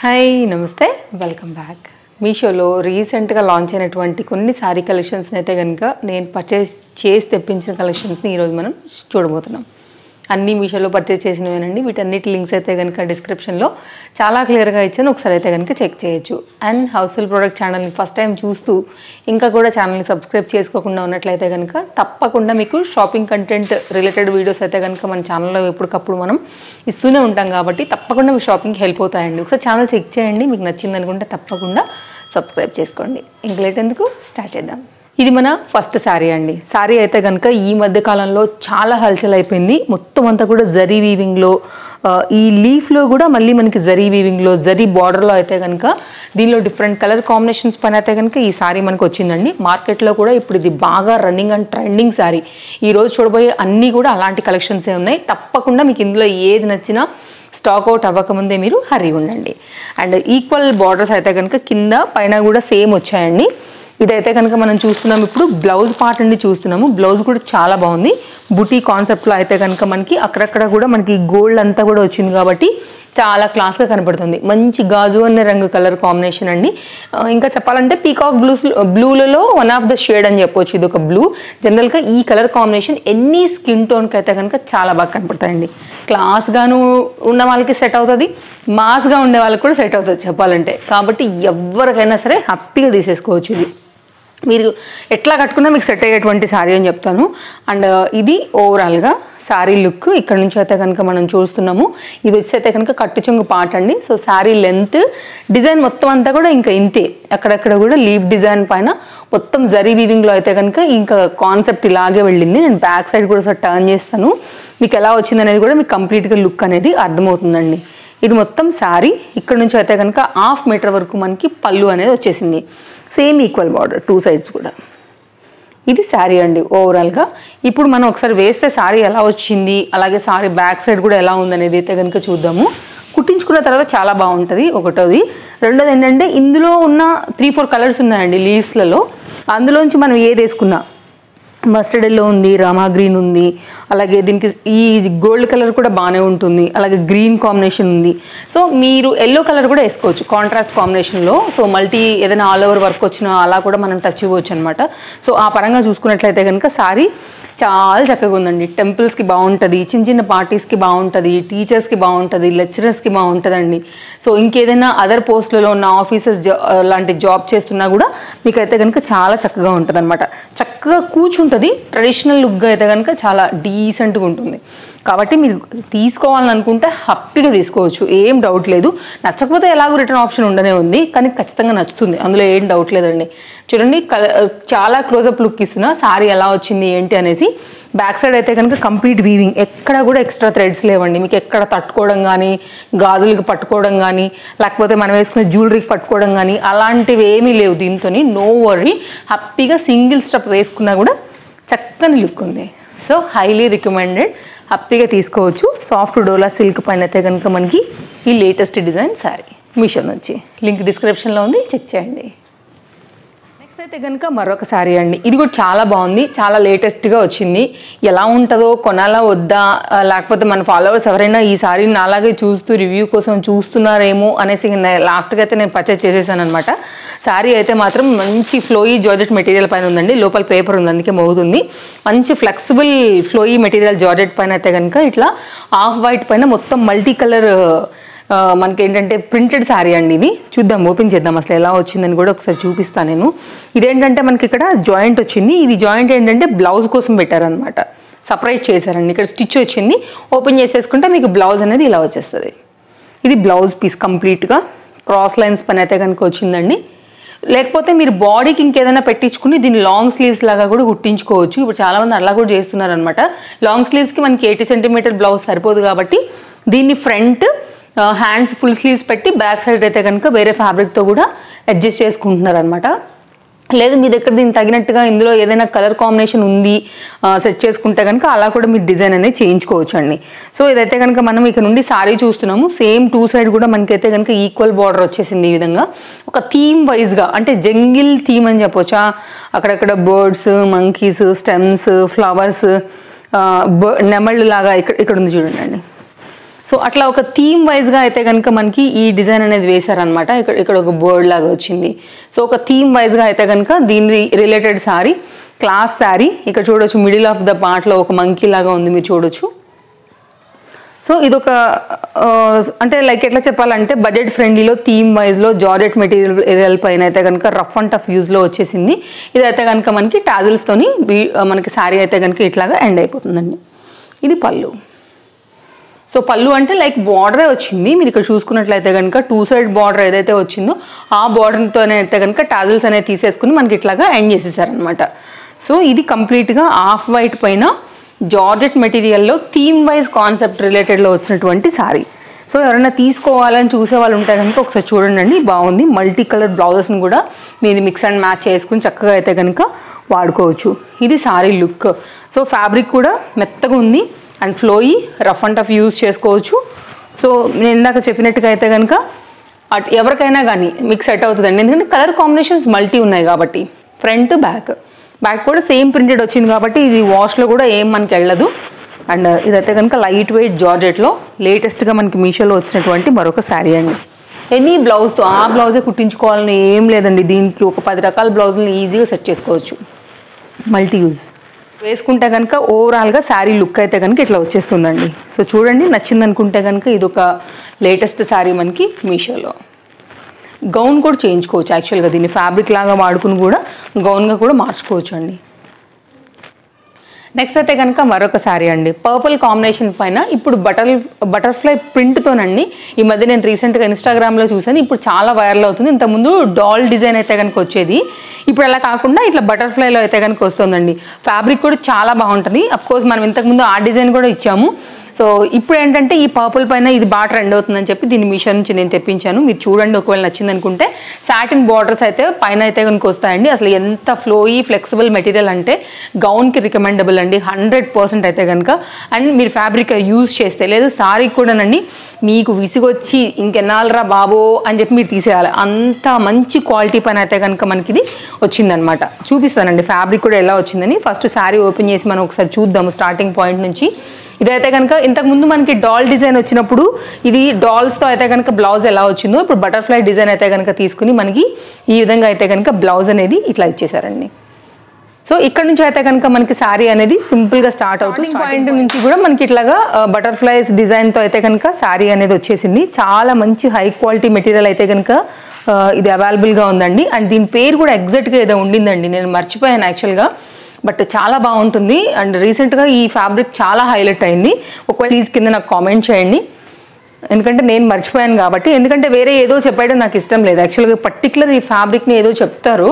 Hi నమస్తే welcome back. మీషోలో రీసెంట్గా లాంచ్ అయినటువంటి కొన్ని శారీ కలెక్షన్స్ని అయితే కనుక నేను పర్చేస్ చేసి తెప్పించిన కలెక్షన్స్ని ఈరోజు మనం చూడబోతున్నాం. అన్నీ మీషోలో పర్చేస్ చేసినవేనండి. వీటన్నిటి లింక్స్ అయితే కనుక డిస్క్రిప్షన్లో చాలా క్లియర్గా ఇచ్చాను, ఒకసారి అయితే కనుక చెక్ చేయొచ్చు. అండ్ హౌస్ఫుల్ ప్రోడక్ట్ ఛానల్ని ఫస్ట్ టైం చూస్తూ ఇంకా కూడా ఛానల్ని సబ్స్క్రైబ్ చేసుకోకుండా ఉన్నట్లయితే కనుక తప్పకుండా మీకు షాపింగ్ కంటెంట్ రిలేటెడ్ వీడియోస్ అయితే కనుక మన ఛానల్లో ఎప్పటికప్పుడు మనం ఇస్తూనే ఉంటాం కాబట్టి తప్పకుండా మీకు షాపింగ్కి హెల్ప్ అవుతాయండి. ఒకసారి ఛానల్ చెక్ చేయండి, మీకు నచ్చింది అనుకుంటే తప్పకుండా సబ్స్క్రైబ్ చేసుకోండి. ఇంక లేట్ ఎందుకు స్టార్ట్ చేద్దాం. ఇది మన ఫస్ట్ శారీ అండి. శారీ అయితే కనుక ఈ మధ్య కాలంలో చాలా హల్చల్ అయిపోయింది. మొత్తం అంతా కూడా జరీ వీవింగ్లో, ఈ లీఫ్లో కూడా మళ్ళీ మనకి జరీ వీవింగ్లో, జరీ బార్డర్లో అయితే కనుక దీనిలో డిఫరెంట్ కలర్ కాంబినేషన్స్ పైన అయితే కనుక ఈ శారీ మనకు వచ్చిందండి. మార్కెట్లో కూడా ఇప్పుడు ఇది బాగా రన్నింగ్ అండ్ ట్రెండింగ్ శారీ. ఈరోజు చూడబోయే అన్నీ కూడా అలాంటి కలెక్షన్సే ఉన్నాయి. తప్పకుండా మీకు ఇందులో ఏది నచ్చినా స్టాక్ అవుట్ అవ్వకముందే మీరు హరీ ఉండండి. అండ్ ఈక్వల్ బార్డర్స్ అయితే కనుక కింద పైన కూడా సేమ్ వచ్చాయండి. ఇదైతే కనుక మనం చూస్తున్నాం, ఇప్పుడు బ్లౌజ్ పార్ట్ అండి చూస్తున్నాము. బ్లౌజ్ కూడా చాలా బాగుంది. బుటీ కాన్సెప్ట్లో అయితే కనుక మనకి అక్కడక్కడ కూడా మనకి గోల్డ్ అంతా కూడా వచ్చింది కాబట్టి చాలా క్లాస్గా కనపడుతుంది. మంచి గాజు అనే రంగు కలర్ కాంబినేషన్ అండి. ఇంకా చెప్పాలంటే పీకాక్ బ్లూలలో వన్ ఆఫ్ ద షేడ్ అని చెప్పొచ్చు. ఇది ఒక బ్లూ. జనరల్గా ఈ కలర్ కాంబినేషన్ ఎన్ని స్కిన్ టోన్కి అయితే కనుక చాలా బాగా కనపడతాయండి. క్లాస్గాను ఉన్న వాళ్ళకి సెట్ అవుతుంది, మాస్గా ఉండే వాళ్ళకి కూడా సెట్ అవుతుంది చెప్పాలంటే. కాబట్టి ఎవరికైనా సరే హ్యాపీగా తీసేసుకోవచ్చు. ఇది మీరు ఎట్లా కట్టుకున్నా మీకు సెట్ అయ్యేటువంటి శారీ అని చెప్తాను. అండ్ ఇది ఓవరాల్గా శారీ లుక్ ఇక్కడ నుంచి అయితే కనుక మనం చూస్తున్నాము. ఇది వచ్చి అయితే కనుక కట్టు చెంగు పార్ట్ అండి. సో శారీ లెంత్, డిజైన్ మొత్తం అంతా కూడా ఇంకా ఇంతే. అక్కడక్కడ కూడా లీఫ్ డిజైన్ పైన మొత్తం జరీ వీవింగ్లో అయితే కనుక ఇంకా కాన్సెప్ట్ ఇలాగే వెళ్ళింది. నేను బ్యాక్ సైడ్ కూడా ఒకసారి టర్న్ చేస్తాను, మీకు ఎలా వచ్చింది అనేది కూడా మీకు కంప్లీట్గా లుక్ అనేది అర్థమవుతుందండి. ఇది మొత్తం శారీ. ఇక్కడ నుంచి అయితే కనుక 1/2 మీటర్ వరకు మనకి పళ్ళు అనేది వచ్చేసింది. Same equal border two sides కూడా. ఇది శారీ అండి ఓవరాల్గా. ఇప్పుడు మనం ఒకసారి వేస్తే శారీ ఎలా వచ్చింది, అలాగే శారీ బ్యాక్ సైడ్ కూడా ఎలా ఉందనేది అయితే కనుక చూద్దాము. కుట్టించుకున్న తర్వాత చాలా బాగుంటుంది ఒకటోది. రెండోది ఏంటంటే ఇందులో ఉన్న 3-4 కలర్స్ ఉన్నాయండి లీవ్స్లలో. అందులోంచి మనం ఏది వేసుకున్నా, మస్టర్డ్ ఎల్లో ఉంది, రామా గ్రీన్ ఉంది, అలాగే దీనికి ఈ గోల్డ్ కలర్ కూడా బాగానే ఉంటుంది, అలాగే గ్రీన్ కాంబినేషన్ ఉంది. సో మీరు ఎల్లో కలర్ కూడా వేసుకోవచ్చు కాంట్రాస్ట్ కాంబినేషన్లో. సో మల్టీ ఏదైనా ఆల్ ఓవర్ వర్క్ వచ్చినా అలా కూడా మనం టచ్ ఇవ్వచ్చు అనమాట. సో ఆ పరంగా చూసుకున్నట్లయితే కనుక శారీ చాలా చక్కగా ఉందండి. టెంపుల్స్కి బాగుంటుంది, చిన్న చిన్న పార్టీస్కి బాగుంటుంది, టీచర్స్కి బాగుంటుంది, లెక్చరర్స్కి బాగుంటుందండి. సో ఇంకేదైనా అదర్ పోస్ట్లలో ఉన్న ఆఫీసెస్ లాంటి జాబ్ చేస్తున్నా కూడా మీకైతే కనుక చాలా చక్కగా ఉంటుంది అనమాట. చక్కగా కూర్చుంటుంది. ట్రెడిషనల్ లుక్గా అయితే కనుక చాలా డీసెంట్గా ఉంటుంది. కాబట్టి మీరు తీసుకోవాలని అనుకుంటే హ్యాపీగా తీసుకోవచ్చు, ఏం డౌట్ లేదు. నచ్చకపోతే ఎలాగో రిటర్న్ ఆప్షన్ ఉండనే ఉంది, కానీ ఖచ్చితంగా నచ్చుతుంది, అందులో ఏం డౌట్ లేదండి. చూడండి చాలా క్లోజప్ లుక్ ఇస్తున్నా శారీ ఎలా వచ్చింది ఏంటి అనేసి. బ్యాక్ సైడ్ అయితే కనుక కంప్లీట్ వీవింగ్, ఎక్కడ కూడా ఎక్స్ట్రా థ్రెడ్స్ లేవండి. మీకు ఎక్కడ తట్టుకోవడం కానీ, గాజులకు పట్టుకోవడం కానీ, లేకపోతే మనం వేసుకునే జ్యువెలరీకి పట్టుకోవడం కానీ అలాంటివి ఏమీ లేవు దీంతో. నో వర్రీ, హ్యాపీగా సింగిల్ స్టెప్ వేసుకున్నా కూడా చక్కని లుక్ ఉంది. సో హైలీ రికమెండెడ్, హ్యాపీగా తీసుకోవచ్చు. సాఫ్ట్ డోలా సిల్క్ పైన అయితే కనుక మనకి ఈ లేటెస్ట్ డిజైన్ శారీ మీషో నుంచి. లింక్ డిస్క్రిప్షన్లో ఉంది, చెక్ చేయండి. నెక్స్ట్ అయితే కనుక మరొక శారీ అండి. ఇది కూడా చాలా బాగుంది, చాలా లేటెస్ట్గా వచ్చింది. ఎలా ఉంటుందో, కొనాలా వద్దా, లేకపోతే మన ఫాలోవర్స్ ఎవరైనా ఈ శారీని అలాగే చూస్తూ రివ్యూ కోసం చూస్తున్నారేమో అనేసి లాస్ట్గా అయితే నేను పర్చేస్ చేసేసాను అనమాట. శారీ అయితే మాత్రం మంచి ఫ్లోయీ జార్జెట్ మెటీరియల్ పైన ఉందండి. లోపల పేపర్ ఉంది, అందుకే మోగుతుంది. మంచి ఫ్లెక్సిబుల్ ఫ్లోయీ మెటీరియల్ జార్జెట్ పైన అయితే కనుక ఇట్లా ఆఫ్ వైట్ పైన మొత్తం మల్టీ కలర్ మనకి ఏంటంటే ప్రింటెడ్ శారీ అండి. ఇది చూద్దాం, ఓపెన్ చేద్దాం అసలు ఎలా వచ్చిందని కూడా ఒకసారి చూపిస్తాను నేను. ఇదేంటంటే మనకి ఇక్కడ జాయింట్ వచ్చింది. ఇది జాయింట్ ఏంటంటే బ్లౌజ్ కోసం పెట్టారనమాట, సపరేట్ చేశారండి. ఇక్కడ స్టిచ్ వచ్చింది, ఓపెన్ చేసేసుకుంటే మీకు బ్లౌజ్ అనేది ఇలా వచ్చేస్తుంది. ఇది బ్లౌజ్ పీస్ కంప్లీట్గా క్రాస్ లైన్స్ పని అయితే కనుక వచ్చిందండి. లేకపోతే మీరు బాడీకి ఇంకేదైనా పెట్టించుకుని దీన్ని లాంగ్ స్లీవ్స్ లాగా కూడా కుట్టించుకోవచ్చు. ఇప్పుడు చాలామంది అలా కూడా చేస్తున్నారు అనమాట. లాంగ్ స్లీవ్స్కి మనకి 80 సెంటీమీటర్ బ్లౌజ్ సరిపోదు కాబట్టి దీన్ని ఫ్రంట్ హ్యాండ్స్ ఫుల్ స్లీవ్స్ పెట్టి బ్యాక్ సైడ్ అయితే కనుక వేరే ఫ్యాబ్రిక్తో కూడా అడ్జస్ట్ చేసుకుంటున్నారు అనమాట. లేదు మీ దగ్గర దీనికి తగినట్టుగా ఇందులో ఏదైనా కలర్ కాంబినేషన్ ఉంది సెట్ చేసుకుంటే కనుక అలా కూడా మీరు డిజైన్ అనేది చేయించుకోవచ్చు అండి. సో ఇదైతే కనుక మనం ఇక్కడ నుండి శారీ చూస్తున్నాము. సేమ్ టూ సైడ్ కూడా మనకైతే కనుక ఈక్వల్ బార్డర్ వచ్చేసింది. ఈ విధంగా ఒక థీమ్ వైజ్గా, అంటే జంగిల్ థీమ్ అని చెప్పొచ్చా. అక్కడక్కడ బర్డ్స్, మంకీస్, స్టెమ్స్, ఫ్లవర్స్, నెమళ్ళు లాగా ఇక్కడ ఉంది చూడండి. సో అట్లా ఒక థీమ్ వైజ్గా అయితే కనుక మనకి ఈ డిజైన్ అనేది వేశారనమాట. ఇక్కడ ఒక బర్డ్ లాగా వచ్చింది. సో ఒక థీమ్ వైజ్గా అయితే కనుక దీని రిలేటెడ్ శారీ, క్లాస్ శారీ. ఇక్కడ చూడొచ్చు మిడిల్ ఆఫ్ ద పార్ట్లో ఒక మంకీ లాగా ఉంది, మీరు చూడొచ్చు. సో ఇదొక అంటే లైక్ ఎట్లా చెప్పాలంటే బడ్జెట్ ఫ్రెండ్లీలో థీమ్ వైజ్లో జార్జెట్ మెటీరియల్ పైన అయితే కనుక రఫ్ అండ్ టఫ్ యూజ్లో వచ్చేసింది. ఇదైతే కనుక మనకి టాజిల్స్తోని మనకి శారీ అయితే కనుక ఇట్లాగా ఎండ్ అయిపోతుందండి. ఇది పళ్ళు. సో పళ్ళు అంటే లైక్ బార్డరే వచ్చింది. మీరు ఇక్కడ చూసుకున్నట్లయితే కనుక 2 సైడ్ బార్డర్ ఏదైతే వచ్చిందో ఆ బార్డర్తోనే అయితే కనుక టాజిల్స్ అనేది తీసేసుకుని మనకి ఇట్లాగా ఎండ్ చేసేసారనమాట. సో ఇది కంప్లీట్గా ఆఫ్ వైట్ పైన జార్జెట్ మెటీరియల్లో థీమ్ వైజ్ కాన్సెప్ట్ రిలేటెడ్లో వచ్చినటువంటి శారీ. సో ఎవరైనా తీసుకోవాలని చూసే వాళ్ళు ఉంటే కనుక ఒకసారి చూడండి, బాగుంది. మల్టీ కలర్ బ్లౌజెస్ని కూడా మీరు మిక్స్ అండ్ మ్యాచ్ చేసుకుని చక్కగా అయితే కనుక వాడుకోవచ్చు. ఇది శారీ లుక్. సో ఫ్యాబ్రిక్ కూడా మెత్తగా ఉంది and ఫ్లోయి, rough and tough use చేసుకోవచ్చు. సో నేను ఇందాక చెప్పినట్టుగా అయితే కనుక ఎవరికైనా కానీ మీకు సెట్ అవుతుందండి. ఎందుకంటే కలర్ కాంబినేషన్స్ మల్టీ ఉన్నాయి కాబట్టి. ఫ్రంట్ బ్యాక్ కూడా సేమ్ ప్రింటెడ్ వచ్చింది కాబట్టి ఇది వాష్లో కూడా ఏం మనకి వెళ్ళదు. అండ్ ఇదైతే కనుక లైట్ వెయిట్ జార్జెట్లో లేటెస్ట్గా మనకి మీషోలో వచ్చినటువంటి మరొక శారీ అండి. ఎనీ బ్లౌజ్తో ఆ బ్లౌజే కుట్టించుకోవాలని ఏం లేదండి. దీనికి ఒక 10 రకాల బ్లౌజులను ఈజీగా సెట్ చేసుకోవచ్చు. మల్టీ యూజ్ వేసుకుంటే కనుక ఓవరాల్గా శారీ లుక్ అయితే కనుక ఇట్లా వచ్చేస్తుందండి. సో చూడండి, నచ్చింది అనుకుంటే కనుక ఇది ఒక లేటెస్ట్ శారీ మనకి మీషోలో. గౌన్ కూడా చేయించుకోవచ్చు. యాక్చువల్గా దీన్ని ఫ్యాబ్రిక్ లాగా వాడుకుని కూడా గౌన్గా కూడా మార్చుకోవచ్చు అండి. నెక్స్ట్ అయితే కనుక మరొక శారీ అండి. పర్పుల్ కాంబినేషన్ పైన ఇప్పుడు బటర్ఫ్లై ప్రింట్తోనండి. ఈ మధ్య నేను రీసెంట్గా ఇన్స్టాగ్రామ్లో చూసాను, ఇప్పుడు చాలా వైరల్ అవుతుంది. ఇంతకుముందు డాల్ డిజైన్ అయితే కనుక వచ్చేది, ఇప్పుడు అలా కాకుండా ఇట్లా బటర్ఫ్లైలో అయితే కనుక వస్తుందండి. ఫ్యాబ్రిక్ కూడా చాలా బాగుంటుంది. అఫ్కోర్స్ మనం ఇంతకుముందు ఆ డిజైన్ కూడా ఇచ్చాము. సో ఇప్పుడు ఏంటంటే ఈ పర్పుల్ పైన ఇది బాగా ట్రెండ్ అవుతుందని చెప్పి దీన్ని మీషో నుంచి నేను తెప్పించాను. మీరు చూడండి, ఒకవేళ నచ్చింది అనుకుంటే. సాటిన్ బార్డర్స్ అయితే పైన అయితే కనుక వస్తాయండి. అసలు ఎంత ఫ్లోయీ ఫ్లెక్సిబుల్ మెటీరియల్ అంటే గౌన్కి రికమెండబుల్ అండి 100% అయితే కనుక. అండ్ మీరు ఫ్యాబ్రిక్ యూజ్ చేస్తే లేదు సారీ కూడానండి మీకు విసిగొచ్చి ఇంకెన్నాళ్ళరా బాబో అని చెప్పి మీరు తీసేయాలి. అంత మంచి క్వాలిటీ పైన అయితే కనుక మనకి ఇది వచ్చిందనమాట. చూపిస్తానండి ఫ్యాబ్రిక్ కూడా ఎలా వచ్చిందని. ఫస్ట్ శారీ ఓపెన్ చేసి మనం ఒకసారి చూద్దాము స్టార్టింగ్ పాయింట్ నుంచి. ఇదైతే కనుక ఇంతకుముందు మనకి డాల్ డిజైన్ వచ్చినప్పుడు ఇది డాల్స్తో అయితే కనుక బ్లౌజ్ ఎలా వచ్చిందో ఇప్పుడు బటర్ఫ్లై డిజైన్ అయితే కనుక తీసుకుని మనకి ఈ విధంగా అయితే కనుక బ్లౌజ్ అనేది ఇట్లా ఇచ్చేసారండి. సో ఇక్కడ నుంచి అయితే కనుక మనకి శారీ అనేది సింపుల్గా స్టార్ట్ అవుతుంది. పాయింట్ నుంచి కూడా మనకి ఇట్లాగా బటర్ఫ్లైస్ డిజైన్తో అయితే కనుక శారీ అనేది వచ్చేసింది. చాలా మంచి హై క్వాలిటీ మెటీరియల్ అయితే కనుక ఇది అవైలబుల్గా ఉందండి. అండ్ దీని పేరు కూడా ఎగ్జాక్ట్గా ఏదో ఉండిందండి, నేను మర్చిపోయాను యాక్చువల్గా. బట్ చాలా బాగుంటుంది. అండ్ రీసెంట్గా ఈ ఫ్యాబ్రిక్ చాలా హైలైట్ అయింది. ఒకవేళ ప్లీజ్ కింద నాకు కామెంట్ చేయండి, ఎందుకంటే నేను మర్చిపోయాను కాబట్టి. ఎందుకంటే వేరే ఏదో చెప్పడం నాకు ఇష్టం లేదు. యాక్చువల్గా పర్టికులర్ ఈ ఫ్యాబ్రిక్ని ఏదో చెప్తారు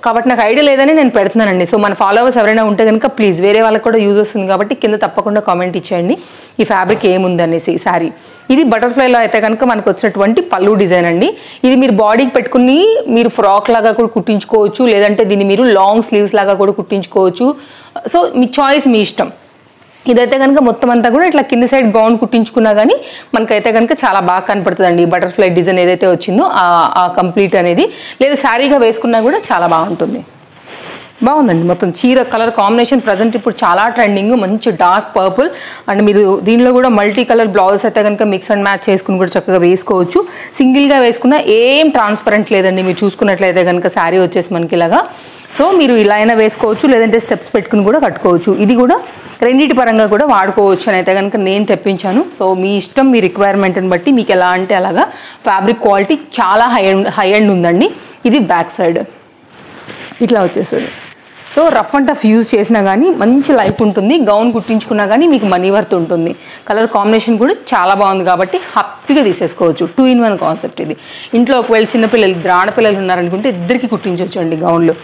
కాబట్టి నాకు ఐడియా లేదని నేను పెడుతున్నానండి. సో మన ఫాలోవర్స్ ఎవరైనా ఉంటే కనుక ప్లీజ్, వేరే వాళ్ళకి కూడా యూజ్ వస్తుంది కాబట్టి కింద తప్పకుండా కామెంట్ ఇచ్చేయండి ఈ ఫ్యాబ్రిక్ ఏముందనేసి. శారీ ఇది బటర్ఫ్లైలో అయితే కనుక మనకు వచ్చినటువంటి పళ్ళు డిజైన్ అండి. ఇది మీరు బాడీకి పెట్టుకుని మీరు ఫ్రాక్ లాగా కూడా కుట్టించుకోవచ్చు, లేదంటే దీన్ని మీరు లాంగ్ స్లీవ్స్ లాగా కూడా కుట్టించుకోవచ్చు. సో మీ చాయిస్, మీ ఇష్టం. ఇదైతే కనుక మొత్తం అంతా కూడా ఇట్లా కింద సైడ్ గౌన్ కుట్టించుకున్నా కానీ మనకైతే కనుక చాలా బాగా కనపడుతుందండి. బటర్ఫ్లై డిజైన్ ఏదైతే వచ్చిందో ఆ కంప్లీట్ అనేది, లేదా శారీగా వేసుకున్నా కూడా చాలా బాగుంటుంది. బాగుందండి. మొత్తం చీర కలర్ కాంబినేషన్ ప్రజెంట్ ఇప్పుడు చాలా ట్రెండింగ్, మంచి డార్క్ పర్పుల్. అండ్ మీరు దీనిలో కూడా మల్టీ కలర్ బ్లౌజెస్ అయితే కనుక మిక్స్ అండ్ మ్యాచ్ చేసుకుని కూడా చక్కగా వేసుకోవచ్చు. సింగిల్గా వేసుకున్నా ఏం ట్రాన్స్పరెంట్ లేదండి. మీరు చూసుకున్నట్లయితే కనుక శారీ వచ్చేసి మనకి ఇలాగా. సో మీరు ఇలా అయినా వేసుకోవచ్చు, లేదంటే స్టెప్స్ పెట్టుకుని కూడా కట్టుకోవచ్చు. ఇది కూడా రెండింటి పరంగా కూడా వాడుకోవచ్చు అని అయితే కనుక నేను తెప్పించాను. సో మీ ఇష్టం, మీ రిక్వైర్మెంట్ని బట్టి మీకు ఎలా అంటే అలాగా. ఫ్యాబ్రిక్ క్వాలిటీ చాలా హై ఎండ్ ఉందండి. ఇది బ్యాక్ సైడ్ ఇట్లా వచ్చేస్తుంది. So rough and tough use చేసినా కానీ మంచి లైఫ్ ఉంటుంది. గౌన్ కుట్టించుకున్నా కానీ మీకు మనీ వర్త్ ఉంటుంది. కలర్ కాంబినేషన్ కూడా చాలా బాగుంది కాబట్టి హ్యాపీగా తీసేసుకోవచ్చు. 2 in 1 కాన్సెప్ట్ ఇది. ఇంట్లో ఒకవేళ చిన్నపిల్లలు, ఇద్దరు ఆడపిల్లలు ఉన్నారనుకుంటే ఇద్దరికి కుట్టించవచ్చు అండి గౌన్లు.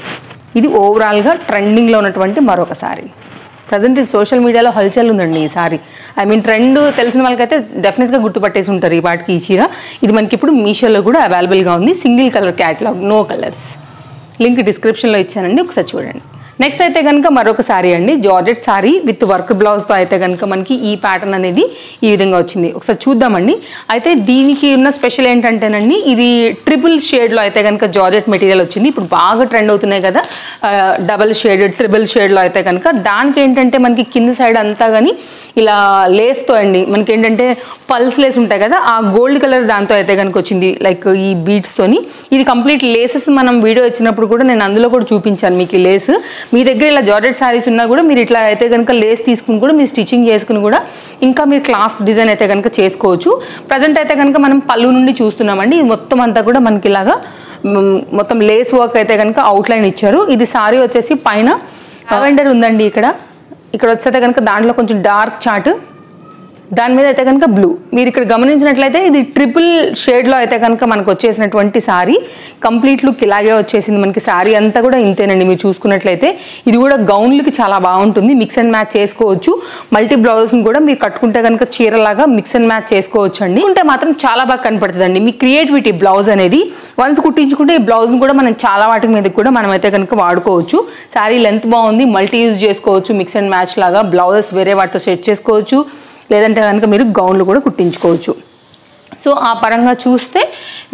ఇది ఓవరాల్గా ట్రెండింగ్లో ఉన్నటువంటి మరొక శారీ. ప్రజెంట్ సోషల్ మీడియాలో హల్చల్ ఉందండి ఈ శారీ. ఐ మీన్ ట్రెండ్ తెలిసిన వాళ్ళకైతే డెఫినెట్గా గుర్తుపట్టేసి ఉంటారు ఈ వాటికి ఈ చీర. ఇది మనకి ఇప్పుడు మీషోలో కూడా అవైలబుల్గా ఉంది. Single colour catalogue, no colours. Link డిస్క్రిప్షన్లో ఇచ్చానండి, ఒకసారి చూడండి. నెక్స్ట్ అయితే కనుక మరొక శారీ అండి. జార్జెట్ శారీ విత్ వర్క్ బ్లౌజ్తో అయితే కనుక మనకి ఈ ప్యాటర్న్ అనేది ఈ విధంగా వచ్చింది. ఒకసారి చూద్దామండి. అయితే దీనికి ఉన్న స్పెషల్ ఏంటంటేనండి, ఇది ట్రిపుల్ షేడ్లో అయితే కనుక జార్జెట్ మెటీరియల్ వచ్చింది. ఇప్పుడు బాగా ట్రెండ్ అవుతున్నాయి కదా డబల్ షేడ్, ట్రిపుల్ షేడ్లో అయితే కనుక. దానికి ఏంటంటే మనకి కింద సైడ్ అంతా కానీ ఇలా లేస్తో అండి, మనకి ఏంటంటే పల్స్ లేస్ ఉంటాయి కదా, ఆ గోల్డ్ కలర్ దాంతో అయితే కనుక వచ్చింది, లైక్ ఈ బీడ్స్తోని. ఇది కంప్లీట్ లేసెస్ మనం వీడియో ఇచ్చినప్పుడు కూడా నేను అందులో కూడా చూపించాను మీకు ఈ లేస్. మీ దగ్గర ఇలా జార్జెట్ శారీస్ ఉన్నా కూడా మీరు ఇట్లా అయితే కనుక లేస్ తీసుకుని కూడా మీరు స్టిచ్చింగ్ చేసుకుని కూడా ఇంకా మీరు క్లాస్ డిజైన్ అయితే కనుక చేసుకోవచ్చు. ప్రజెంట్ అయితే కనుక మనం పళ్ళు నుండి చూస్తున్నామండి. ఇది మొత్తం అంతా కూడా మనకి ఇలాగా మొత్తం లేస్ వర్క్ అయితే కనుక అవుట్లైన్ ఇచ్చారు. ఇది సారీ వచ్చేసి పైన లావెండర్ ఉందండి. ఇక్కడ వచ్చేస్తే కనుక దాంట్లో కొంచెం డార్క్ చార్ట్, దాని మీద అయితే కనుక బ్లూ. మీరు ఇక్కడ గమనించినట్లయితే ఇది ట్రిపుల్ షేడ్లో అయితే కనుక మనకు వచ్చేసినటువంటి సారీ. కంప్లీట్ లుక్ ఇలాగే వచ్చేసింది మనకి. సారీ అంతా కూడా ఇంతేనండి. మీరు చూసుకున్నట్లయితే ఇది కూడా గౌన్లకి చాలా బాగుంటుంది. మిక్స్ అండ్ మ్యాచ్ చేసుకోవచ్చు. మల్టీ బ్లౌజెస్ని కూడా మీరు కట్టుకుంటే కనుక చీరలాగా మిక్స్ అండ్ మ్యాచ్ చేసుకోవచ్చు అండి. ఉంటే మాత్రం చాలా బాగా కనపడుతుందండి మీ క్రియేటివిటీ. బ్లౌజ్ అనేది వన్స్ కుట్టించుకుంటే ఈ బ్లౌజ్ని కూడా మనం చాలా వాటి మీద కూడా మనం అయితే కనుక వాడుకోవచ్చు. సారీ లెంత్ బాగుంది, మల్టీ యూజ్ చేసుకోవచ్చు. మిక్స్ అండ్ మ్యాచ్ లాగా బ్లౌజెస్ వేరే వాటితో సెట్ చేసుకోవచ్చు, లేదంటే కనుక మీరు గౌన్లు కూడా కుట్టించుకోవచ్చు. సో ఆ పరంగా చూస్తే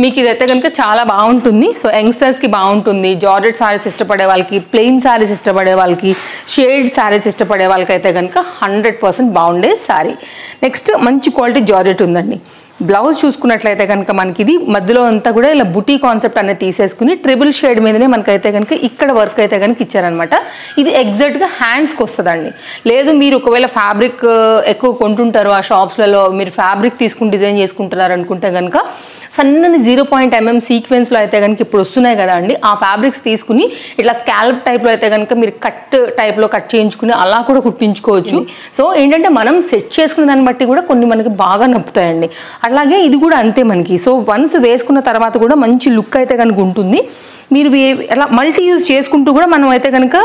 మీకు ఇదైతే కనుక చాలా బాగుంటుంది. సో యంగ్స్టర్స్కి బాగుంటుంది. జార్జెట్ శారీస్ ఇష్టపడే వాళ్ళకి, ప్లెయిన్ శారీస్ ఇష్టపడే వాళ్ళకి, షేడ్ శారీస్ ఇష్టపడే వాళ్ళకి అయితే కనుక 100% బాగుండే శారీ. నెక్స్ట్ మంచి క్వాలిటీ జార్జెట్ ఉందండి. బ్లౌజ్ చూసుకున్నట్లయితే కనుక మనకి ఇది మధ్యలో అంతా కూడా ఇలా బుటీ కాన్సెప్ట్ అనేది తీసేసుకుని ట్రిపుల్ షేడ్ మీదనే మనకైతే కనుక ఇక్కడ వర్క్ అయితే కనుక ఇచ్చారనమాట. ఇది ఎగ్జాక్ట్గా హ్యాండ్స్కి వస్తుందండి. లేదు మీరు ఒకవేళ ఫ్యాబ్రిక్ ఎక్కువ కొంటుంటారు ఆ షాప్స్లలో, మీరు ఫ్యాబ్రిక్ తీసుకుని డిజైన్ చేసుకుంటున్నారు అనుకుంటే కనుక సన్నని 0.mm సీక్వెన్స్లో అయితే కనుక ఇప్పుడు వస్తున్నాయి కదా అండి, ఆ ఫ్యాబ్రిక్స్ తీసుకుని ఇట్లా స్కాల్ప్ టైప్లో అయితే కనుక మీరు కట్ టైప్లో కట్ చేయించుకుని అలా కూడా కుట్టించుకోవచ్చు. సో ఏంటంటే మనం సెట్ చేసుకున్న దాన్ని బట్టి కూడా కొన్ని మనకి బాగా నప్పుతాయండి. అలాగే ఇది కూడా అంతే మనకి. సో వన్స్ వేసుకున్న తర్వాత కూడా మంచి లుక్ అయితే కనుక ఉంటుంది. మీరు ఎలా మల్టీ యూజ్ చేసుకుంటూ కూడా మనం అయితే కనుక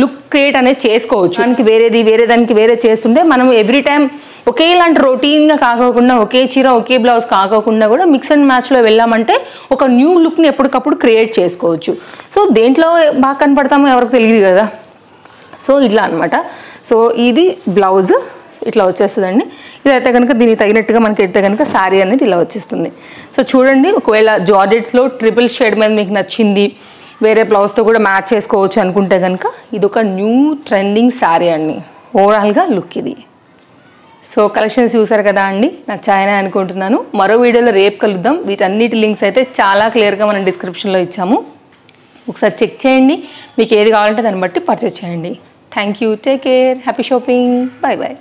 లుక్ క్రియేట్ అనేది చేసుకోవచ్చు. దానికి వేరే దానికి వేరే చేస్తుంటే మనం ఎవ్రీ టైం ఒకేలాంటి రొటీన్గా కాకోకుండా, ఒకే చీర ఒకే బ్లౌజ్ కాకోకుండా కూడా మిక్స్ అండ్ మ్యాచ్లో వెళ్ళామంటే ఒక న్యూ లుక్ని ఎప్పటికప్పుడు క్రియేట్ చేసుకోవచ్చు. సో దేంట్లో బాగా కనపడతామో ఎవరికి తెలియదు కదా. సో ఇట్లా అనమాట. సో ఇది బ్లౌజ్ ఇట్లా వచ్చేస్తుందండి. ఇదైతే కనుక దీనికి తగినట్టుగా మనకి అయితే కనుక శారీ అనేది ఇలా వచ్చేస్తుంది. సో చూడండి, ఒకవేళ జార్జెట్స్లో ట్రిపుల్ షేడ్ మీద మీకు నచ్చింది, వేరే బ్లౌజ్తో కూడా మ్యాచ్ చేసుకోవచ్చు అనుకుంటే కనుక ఇది ఒక న్యూ ట్రెండింగ్ శారీ అండి. ఓవరాల్గా లుక్ ఇది. సో కలెక్షన్స్ చూసారు కదా అండి, నచ్చాయని అనుకుంటున్నాను. మరో వీడియోలో రేపు కలుద్దాం. వీటన్నిటి లింక్స్ అయితే చాలా క్లియర్గా మనం డిస్క్రిప్షన్లో ఇచ్చాము. ఒకసారి చెక్ చేయండి, మీకు ఏది కావాలంటే దాన్ని బట్టి పర్చేస్ చేయండి. Thank you, take care, happy shopping, bye bye.